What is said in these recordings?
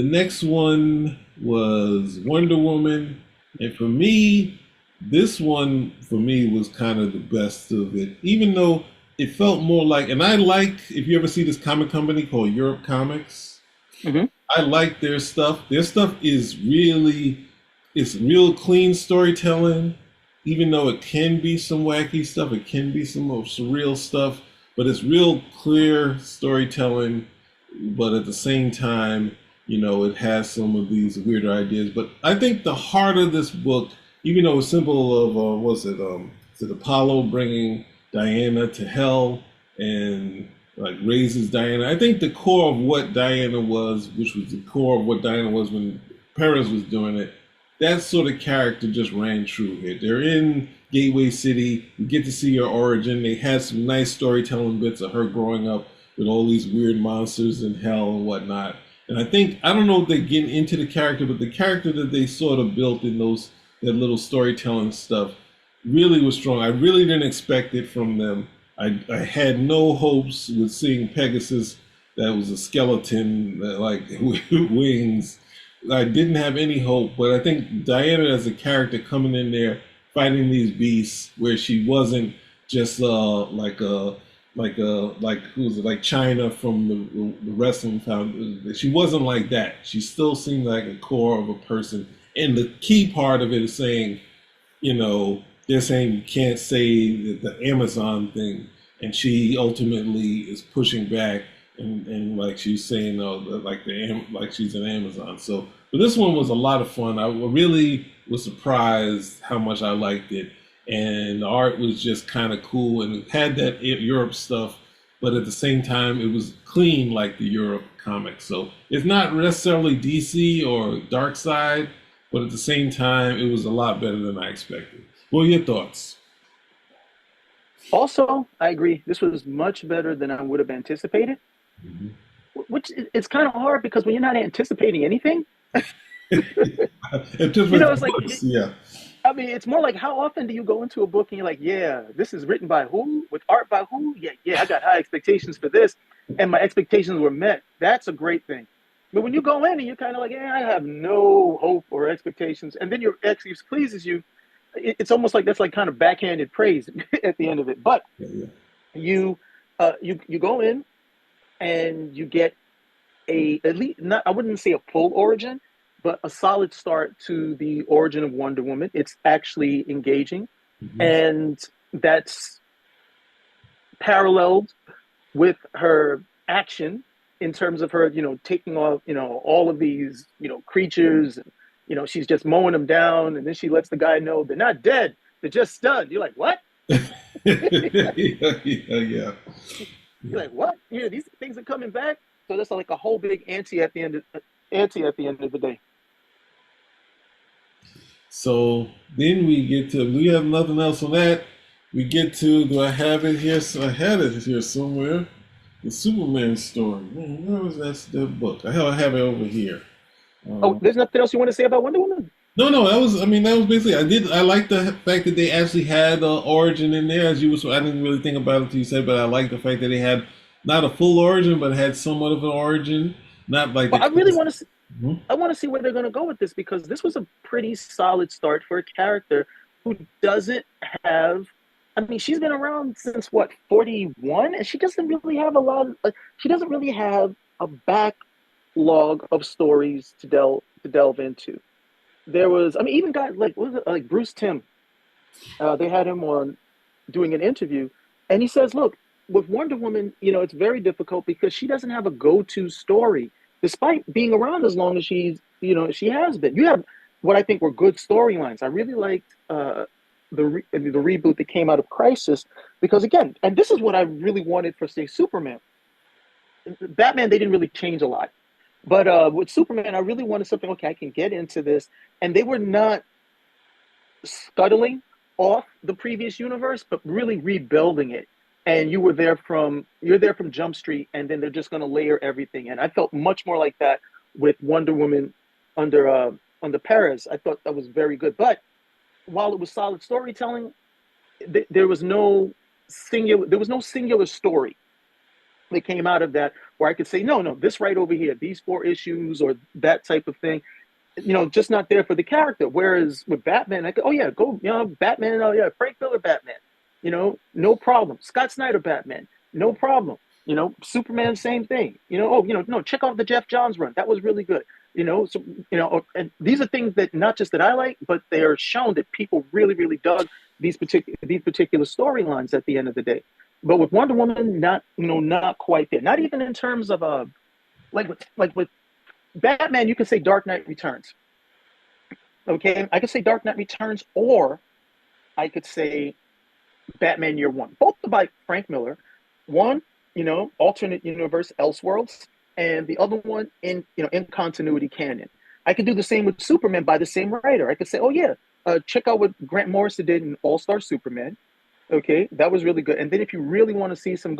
The next one was Wonder Woman, and for me, this one for me was kind of the best of it. Even though it felt more like, and I like if you ever see this comic company called Europe Comics, Hmm. I like their stuff. Their stuff is really, it's real clean storytelling. Even though it can be some wacky stuff, it can be some of surreal stuff, but it's real clear storytelling. But at the same time, it has some of these weirder ideas. But I think the heart of this book, even though it's simple of, is it Apollo bringing Diana to hell and like raises Diana. I think the core of what Diana was, which was the core of what Diana was when Paris was doing it, that sort of character just ran true here. They're in Gateway City. We get to see her origin. They had some nice storytelling bits of her growing up with all these weird monsters in hell and whatnot. And I don't know if they get into the character, but the character that they sort of built in that little storytelling stuff really was strong. I really didn't expect it from them. I had no hopes with seeing Pegasus that was a skeleton that like with wings. I didn't have any hope, but I think Diana as a character coming in there fighting these beasts where she wasn't just like who was it, like China from the wrestling found. She wasn't like that. She still seemed like a core of a person. And the key part of it is saying, they're saying you can't say the Amazon thing, and she ultimately is pushing back, and like she's saying, no, like she's an Amazon. So, but this one was a lot of fun. I really was surprised how much I liked it, and the art was just kind of cool, and it had that Europe stuff, but at the same time, it was clean like the Europe comics. So it's not necessarily DC or Dark Side, but at the same time, it was a lot better than I expected. What are your thoughts? Also, I agree. This was much better than I would have anticipated. Mhm. Which it's kind of hard because when you're not anticipating anything, It just with it's like books, yeah. I mean, it's more like how often do you go into a book and you're like, yeah, this is written by who, with art by who? Yeah, yeah, I got high expectations for this, and my expectations were met. That's a great thing. But when you go in and you're kind of like, yeah, I have no hope or expectations, and then your ex pleases you, it's almost like that's like kind of backhanded praise at the end of it. But Yeah, yeah. you, you go in and you get a at least not I wouldn't say a full origin, but a solid start to the origin of Wonder Woman. It's actually engaging, Mhm. and that's paralleled with her action in terms of her, taking off, all of these, creatures, and she's just mowing them down, and then she lets the guy know they're not dead, they're just stunned. You're like, what? Yeah, yeah, yeah. You're like, what? These things are coming back. So that's like a whole big ante at the end of the day. So then we get to, we have nothing else on that. We get to, do I have it here? So I had it here somewhere. The Superman story. Man, where was that book? I have it over here. Oh, Uh, there's nothing else you want to say about Wonder Woman? no, no, that was basically, I like the fact that they actually had origin in there, as you was, I didn't really think about it until you said, but I like the fact that they had not a full origin, but had somewhat of an origin. Not like Well, the I really classic. want to. I want to see where they're going to go with this because this was a pretty solid start for a character who doesn't have. I mean, she's been around since what 41, and she doesn't really have a lot. She doesn't really have a backlog of stories to delve into. There was, I mean, even guys like what was it, like Bruce Timm. They had him on doing an interview, and he says, "Look, with Wonder Woman, it's very difficult because she doesn't have a go-to story, despite being around as long as she has been. You have what I think were good storylines. I really liked the reboot that came out of Crisis because again, and this is what I really wanted for say Superman. Batman, they didn't really change a lot, but with Superman, I really wanted something. Okay, I can get into this, and they were not scuttling off the previous universe, but really rebuilding it. And you're there from Jump Street, and then they're just going to layer everything in. I felt much more like that with Wonder Woman under under Perez. I thought that was very good. But while it was solid storytelling, there was no singular story. that came out of that where I could say, no, no, this right over here, these 4 issues or that type of thing, just not there for the character. Whereas with Batman, I go, oh yeah, go, Batman, oh yeah, Frank Miller Batman, no problem. Scott Snyder Batman, no problem. Superman, same thing. No, check out the Jeff Johns run. That was really good. So and these are things that not just that I like, but they are shown that people really, really dug these particular storylines at the end of the day. But with Wonder Woman, not quite there. Not even in terms of like with Batman, you can say Dark Knight Returns. Okay, I could say Dark Knight Returns, or I could say Batman Year One. Both by Frank Miller. One, alternate universe, Elseworlds, and the other one in continuity canon. I could do the same with Superman by the same writer. I could say, oh yeah, check out what Grant Morrison did in All Star Superman. Okay, that was really good. And then if you really want to see some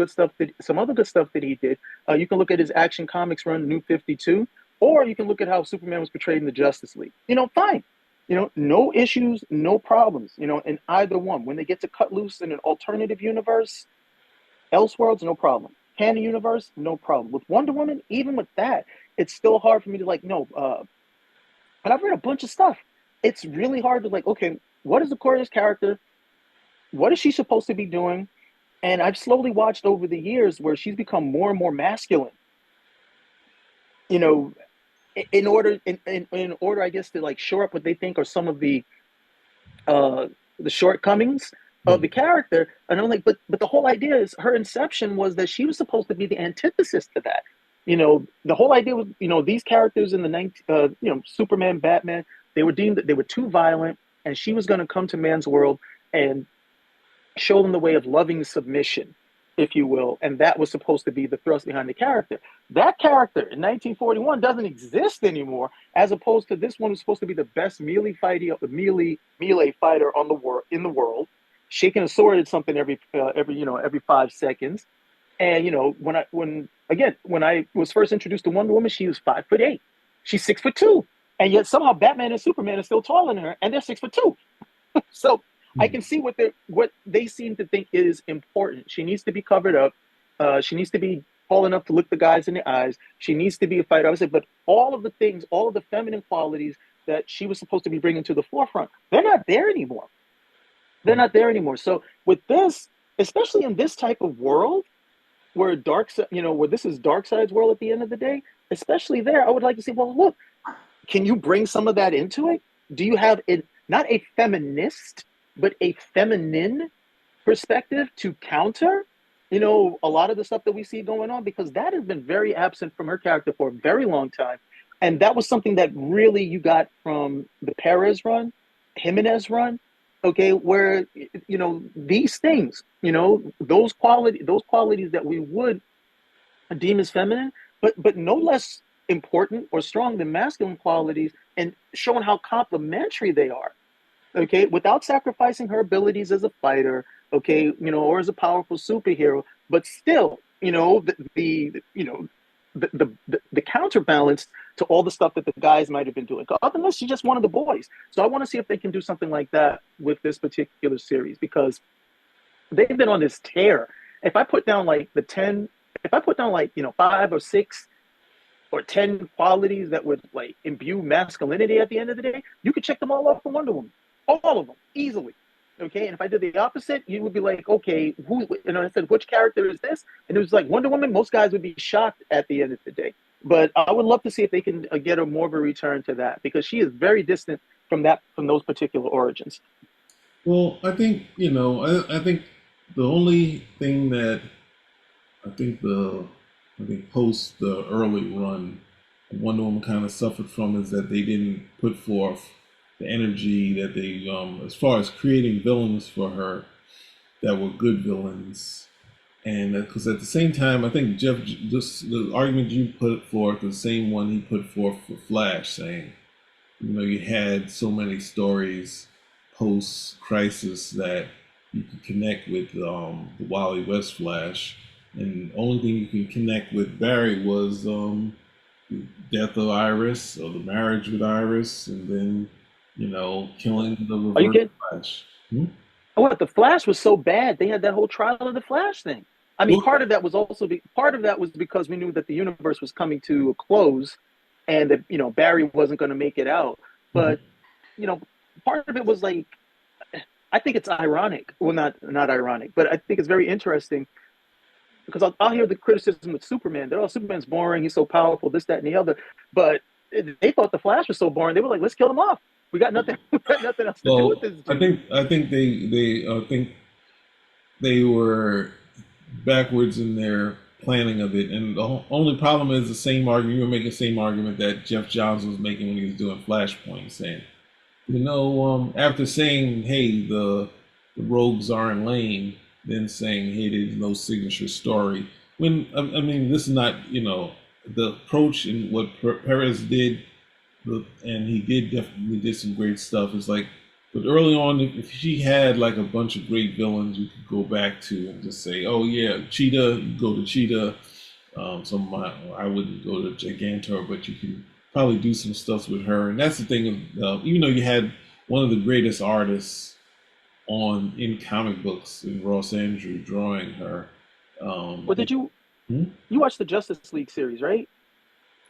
other good stuff that he did, you can look at his Action Comics run, New 52, or you can look at how Superman was portrayed in the Justice League. Fine. No issues, no problems, in either one. When they get to cut loose in an alternative universe, Elseworlds, no problem. Canon universe, no problem. With Wonder Woman, even with that, it's still hard for me to no. But I've read a bunch of stuff. It's really hard to okay, what is the core of this character? What is she supposed to be doing? And I've slowly watched over the years where she's become more and more masculine. In order, I guess, to shore up what they think are some of the shortcomings of the character. And I'm like, but the whole idea is her inception was that she was supposed to be the antithesis to that. The whole idea was, these characters in the Superman, Batman, they were deemed that they were too violent, and she was going to come to man's world and show them the way of loving submission, if you will. And that was supposed to be the thrust behind the character. That character in 1941 doesn't exist anymore, as opposed to this one who's supposed to be the best melee fighter in the world, shaking a sword at something every 5 seconds. And when I was first introduced to Wonder Woman, she was 5'8". She's 6'2", and yet somehow Batman and Superman are still taller than her, and they're 6'2". So I can see what they seem to think is important. She needs to be covered up. She needs to be tall enough to look the guys in the eyes. She needs to be a fighter. I would say, but all of the things, all of the feminine qualities that she was supposed to be bringing to the forefront, they're not there anymore. They're not there anymore. So with this, especially in this type of world, where where this is Darkseid's world at the end of the day, especially there, I would like to see, well, look, can you bring some of that into it? Do you have not a feminist, but a feminine perspective to counter, a lot of the stuff that we see going on? Because that has been very absent from her character for a very long time. And that was something that really you got from the Perez run, Jimenez run, okay, where, these things, those qualities that we would deem as feminine, but no less important or strong than masculine qualities, and showing how complementary they are, okay, without sacrificing her abilities as a fighter, okay, or as a powerful superhero, but still, the counterbalance to all the stuff that the guys might have been doing. Other than this, she's just one of the boys. So I want to see if they can do something like that with this particular series, because they've been on this tear. If I put down if I put down 5 or 6 or 10 qualities that would imbue masculinity at the end of the day, you could check them all off for Wonder Woman. All of them, easily. Okay, and if I did the opposite, you would be like, okay, I said, which character is this? And it was like Wonder Woman, most guys would be shocked at the end of the day. But I would love to see if they can get a more of a return to that, because she is very distant from those particular origins. Well, I think, I think the only thing that I think post the early run, Wonder Woman kind of suffered from is that they didn't put forth the energy that they, as far as creating villains for her that were good villains. And because at the same time, I think Jeff, just the argument you put forth, the same one he put forth for Flash, saying, you had so many stories post Crisis that you could connect with the Wally West Flash, and the only thing you can connect with Barry was the death of Iris, or the marriage with Iris, and then killing the Are you Reverse kidding? Flash. Hmm? What, the Flash was so bad, they had that whole trial of the Flash thing. I mean, Well, part of that was also part of that was because we knew that the universe was coming to a close, and that Barry wasn't going to make it out. mhm. But you know, part of it was like, I think it's ironic. Well, not ironic, but I think it's very interesting because I'll hear the criticism with Superman. They're, oh, Superman's boring. He's so powerful. This, that, and the other. But they thought the Flash was so boring. They were like, let's kill him off. We got nothing. We got nothing else to do with Well, this I dude. think I think they I think they were backwards in their planning of it, and the only problem is the same argument. You were making the same argument that Jeff Johns was making when he was doing Flashpoint, saying, after saying, "Hey, the rogues aren't lame," then saying, "Hey, there's no signature story." When I mean, this is not the approach and what Perez did, and he did definitely did some great stuff. It's like, but early on, if she had like a bunch of great villains, you could go back to and just say, "Oh yeah, Cheetah, you go to Cheetah." I wouldn't go to Gigantor, but you can probably do some stuff with her. And that's the thing. Even though you had one of the greatest artists on in comic books in Ross Andrew drawing her, Well, did hmm? you watch the Justice League series, right?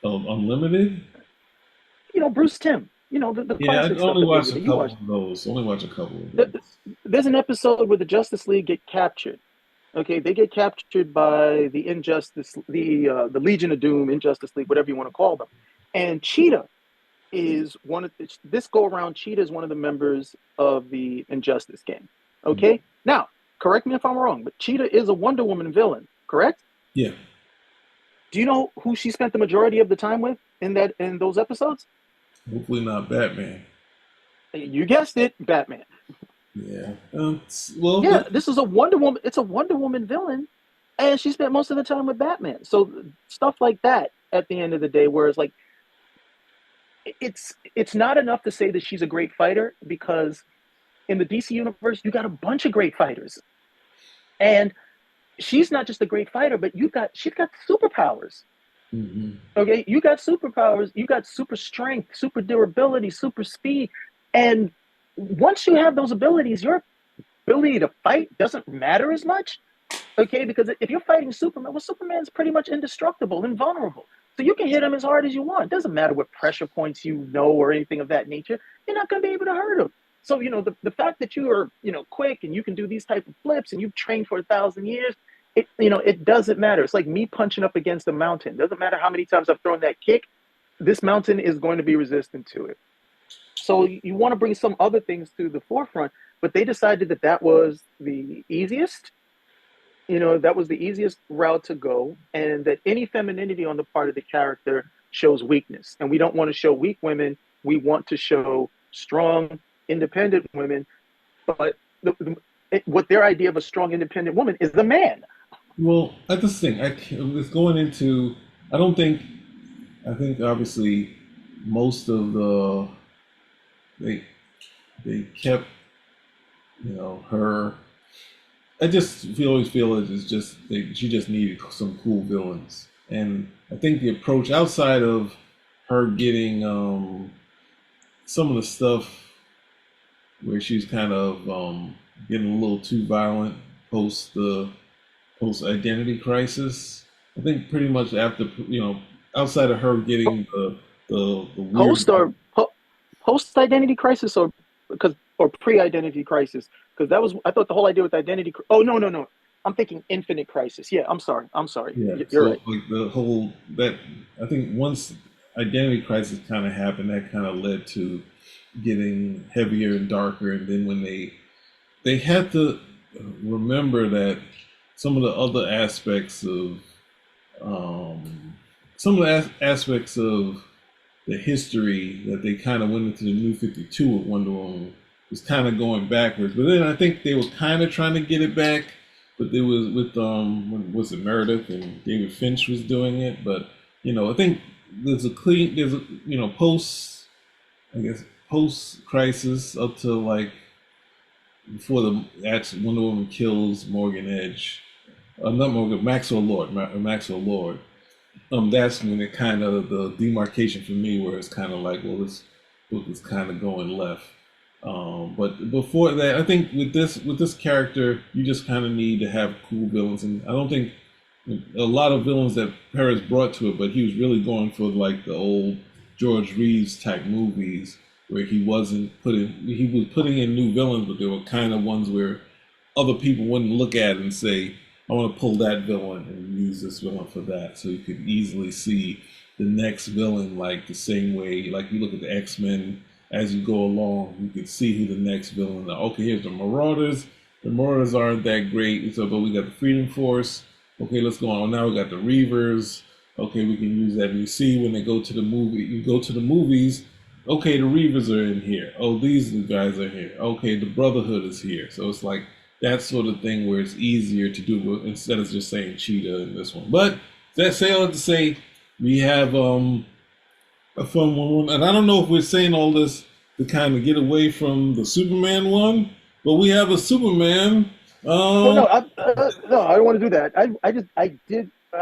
Unlimited. Bruce Timm. The Yeah, I classic stuff only that they watched did. a You couple watched. of those. Only watched a couple of th- those. There's an episode where the Justice League get captured. Okay, they get captured by the Legion of Doom, Injustice League, whatever you want to call them. And Cheetah is one of this go around. Cheetah is one of the members of the Injustice gang. Okay, now correct me if I'm wrong, but Cheetah is a Wonder Woman villain, correct? Yeah, Do you know who she spent the majority of the time with in those episodes? hopefully not Batman. You guessed it, Batman. Yeah. Well, Yeah, this is a Wonder Woman. It's a Wonder Woman villain, and she spent most of the time with Batman. So stuff like that. At the end of the day, where it's like it's not enough to say that she's a great fighter because in the DC universe you got a bunch of great fighters, and she's not just a great fighter, but she's got superpowers. hmm Okay, you got superpowers, you got super strength, super durability, super speed, and once you have those abilities, your ability to fight doesn't matter as much. Okay, because if you're fighting Superman, well, Superman's pretty much indestructible, invulnerable. So you can hit him as hard as you want. It doesn't matter what pressure points or anything of that nature. You're not going to be able to hurt him. So, the fact that you are, quick and you can do these type of flips and you've trained for 1,000 years, it doesn't matter. It's like me punching up against a mountain. It doesn't matter how many times I've thrown that kick. This mountain is going to be resistant to it. So you want to bring some other things to the forefront, but they decided that that was the easiest that was the easiest route to go, and that any femininity on the part of the character shows weakness. And we don't want to show weak women. We want to show strong, independent women. But what their idea of a strong, independent woman is the man. Well, that's the thing. It's going into. I don't think. I think obviously most of they they kept her. I just always feel it's just she just needed some cool villains, and I think the approach outside of her getting some of the stuff where she's kind of getting a little too violent post the post identity crisis. I think pretty much after outside of her getting the weird. Post or post identity crisis, or pre identity crisis, because that was, I thought the whole idea with identity. Oh, no, no, no. I'm thinking infinite crisis. Yeah, I'm sorry. I'm sorry. Yeah, You're so right. like the whole that I think once identity crisis kind of happened, that kind of led to getting heavier and darker, and then when they had to remember that some of the other aspects of some of the aspects of the history that they kind of went into the New 52 with Wonder Woman was kind of going backwards. But then I think they were kind of trying to get it back. But it was with when was it Meredith and David Finch was doing it. But I think there's a post, I guess, post crisis up to like before the actual Wonder Woman kills Morgan Edge, not Morgan, Maxwell Lord, Maxwell Lord. That's when it kind of the demarcation for me, where it's kind of like, well, this book is kind of going left. But before that, I think with this character, you just kind of need to have cool villains, and I don't think a lot of villains that Perez brought to it, but he was really going for like the old George Reeves type movies where he was putting in new villains, but they were kind of ones where other people wouldn't look at it and say, I want to pull that villain and use this villain for that. So you could easily see the next villain like the same way, like you look at the X-Men as you go along, you could see who the next villain is. Okay, here's the Marauders. The Marauders aren't that great. So, but we got the Freedom Force. Okay, let's go on. Now we got the Reavers. Okay, we can use that. And you see when they go to the movie, you go to the movies. Okay, the Reavers are in here. Oh, these guys are here. Okay, the Brotherhood is here. So it's like that sort of thing where it's easier to do instead of just saying Cheetah in this one. But that say all to say, we have a fun one, and I don't know if we're saying all this to kind of get away from the Superman one, but we have a Superman. Well, no, no, I don't want to do that. I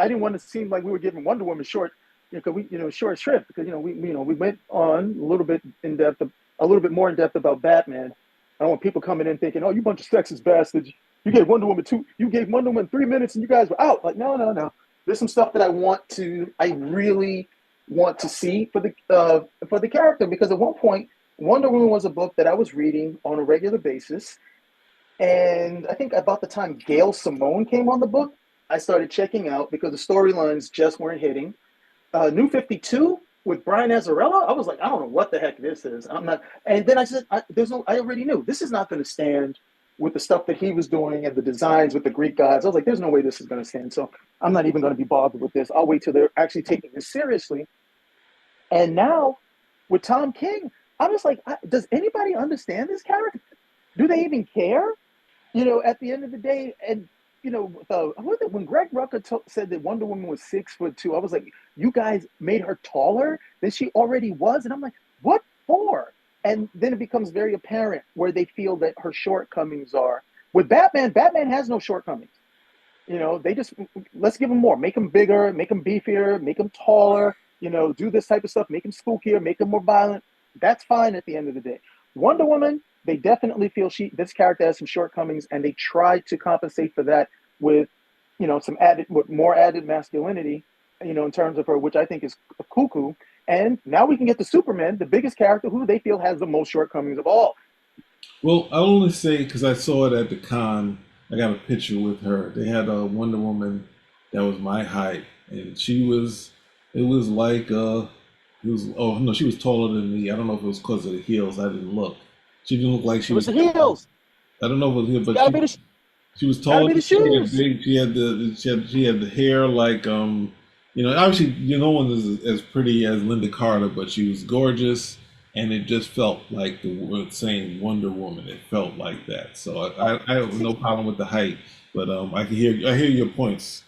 didn't want to seem like we were giving Wonder Woman short, because short shrift, because we went on a little bit in depth, a little bit more in depth about Batman. I don't want people coming in thinking, oh, you bunch of sexist bastards. You gave Wonder Woman 3 minutes and you guys were out. Like, no, no, no. There's some stuff that I really want to see for the character, because at one point, Wonder Woman was a book that I was reading on a regular basis. And I think about the time Gail Simone came on the book, I started checking out because the storylines just weren't hitting. New 52 with Brian Azzarello, I was like, I don't know what the heck this is. I'm not. And then I said, I already knew this is not going to stand with the stuff that he was doing and the designs with the Greek gods. I was like, there's no way this is going to stand. So I'm not even going to be bothered with this. I'll wait till they're actually taking this seriously. And now with Tom King, I'm just like, does anybody understand this character? Do they even care? At the end of the day, and when Greg Rucka said that Wonder Woman was 6'2", I was like, you guys made her taller than she already was, and I'm like, what for? And then it becomes very apparent where they feel that her shortcomings are. With Batman, Batman has no shortcomings. They just, let's give him more, make him bigger, make him beefier, make him taller. Do this type of stuff, make him spookier, make him more violent. That's fine at the end of the day. Wonder Woman, they definitely feel this character has some shortcomings, and they try to compensate for that with, with more added masculinity, in terms of her, which I think is cuckoo. And now we can get to Superman, the biggest character who they feel has the most shortcomings of all. Well, I'll only say because I saw it at the con. I got a picture with her. They had a Wonder Woman that was my height, and she was. It was like it was. Oh no, she was taller than me. I don't know if it was because of the heels. I didn't look. She didn't look like she It was was. the heels. I don't know if it was here, but Gotta be the she was gotta taller. be the She had shoes. big. She had the hair like obviously no one is as pretty as Linda Carter, but she was gorgeous, and it just felt like the word saying Wonder Woman. It felt like that. So I have no See, problem with the height, but I hear your points.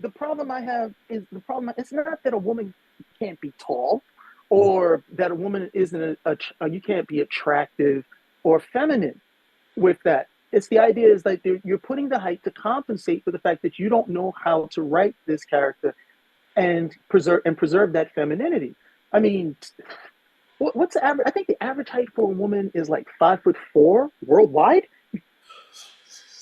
the problem I have is it's not that a woman can't be tall, or that a woman isn't you can't be attractive or feminine with that. It's the idea is like you're putting the height to compensate for the fact that you don't know how to write this character and preserve that femininity. I mean, what's the average? I think the average height for a woman is like 5'4" worldwide.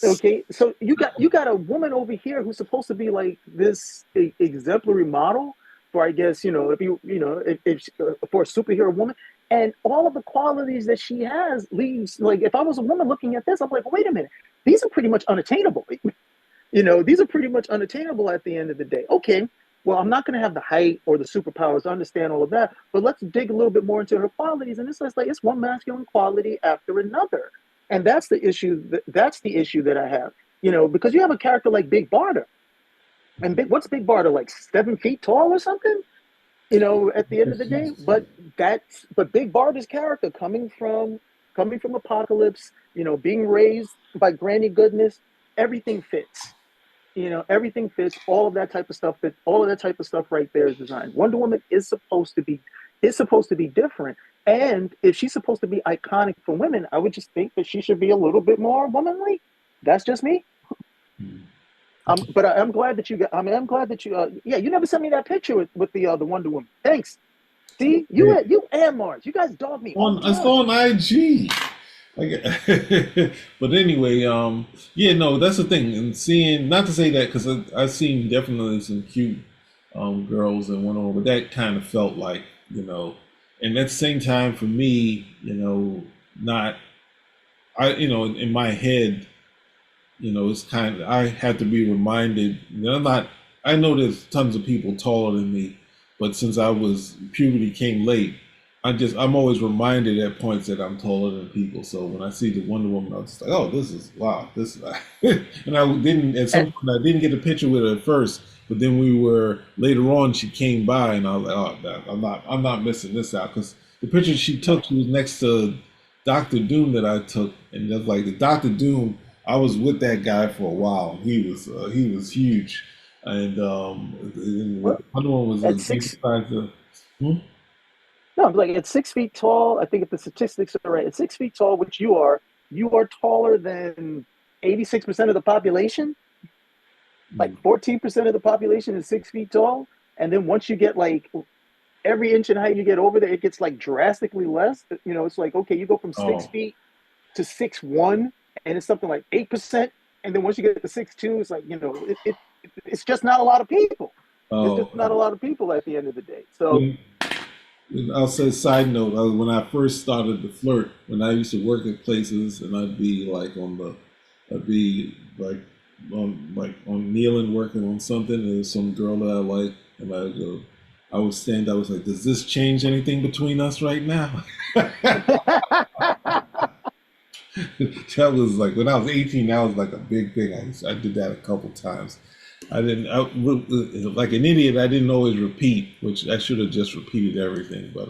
Okay, so you got a woman over here who's supposed to be like this exemplary model for, I guess, if if for a superhero woman, and all of the qualities that she has leaves, like, if I was a woman looking at this, I'm like, wait a minute, these are pretty much unattainable. These are pretty much unattainable at the end of the day. Okay, well, I'm not going to have the height or the superpowers to understand all of that, but let's dig a little bit more into her qualities. And it's one masculine quality after another, and that's the issue. That's the issue that I have. Because you have a character like Big Barda, and what's Big Barda, like 7 feet tall or something? At the end of the day, but Big Barda's character coming from Apocalypse, being raised by Granny Goodness, everything fits. Everything fits. All of that type of stuff. All of that type of stuff right there is designed. Wonder Woman is supposed to be different, and if she's supposed to be iconic for women, I would just think that she should be a little bit more womanly. That's just me. But I'm glad that you got. I mean, I'm glad that you. Yeah, you never sent me that picture with the Wonder Woman. Thanks. See, you and Mars, you guys dog me all the It's time. on IG. But anyway, yeah, no, that's the thing. And seeing, not to say that, because I've seen definitely some cute girls and went over, but that kind of felt like, and at the same time for me, not, in my head, it's kind of, I have to be reminded, I'm not, I know there's tons of people taller than me, but since puberty came late, I'm always reminded at points that I'm taller than people. So when I see the Wonder Woman, I was just like, oh, this is, wow, this is, and at And, some point, I didn't get a picture with her at first, but then later on, she came by and I was like, oh, I'm not missing this out. Because the picture she took, she was next to Doctor Doom that I took. And that's like the Doctor Doom, I was with that guy for a while. He was huge, and well, Wonder Woman was at maybe six, size of. Hmm? no, like at 6 feet tall, I think if the statistics are right, at 6 feet tall, which you are taller than 86% of the population. Like 14% of the population is 6 feet tall. And then once you get like every inch in height you get over there, it gets like drastically less. It's like, okay, you go from six Oh, feet to 6'1", and it's something like 8%. And then once you get to 6'2", it's like, it's just not a lot of people. It's just not a oh. lot of people at the end of the day. So When, I'll say side note. When I first started to flirt, when I used to work at places, and I'd be on kneeling working on something, and there's some girl that I like, and I would stand. I was like, does this change anything between us right now? That was like when I was 18. That was like a big thing. I did that a couple times. I didn't, I, like an idiot. I didn't always repeat, which I should have just repeated everything. But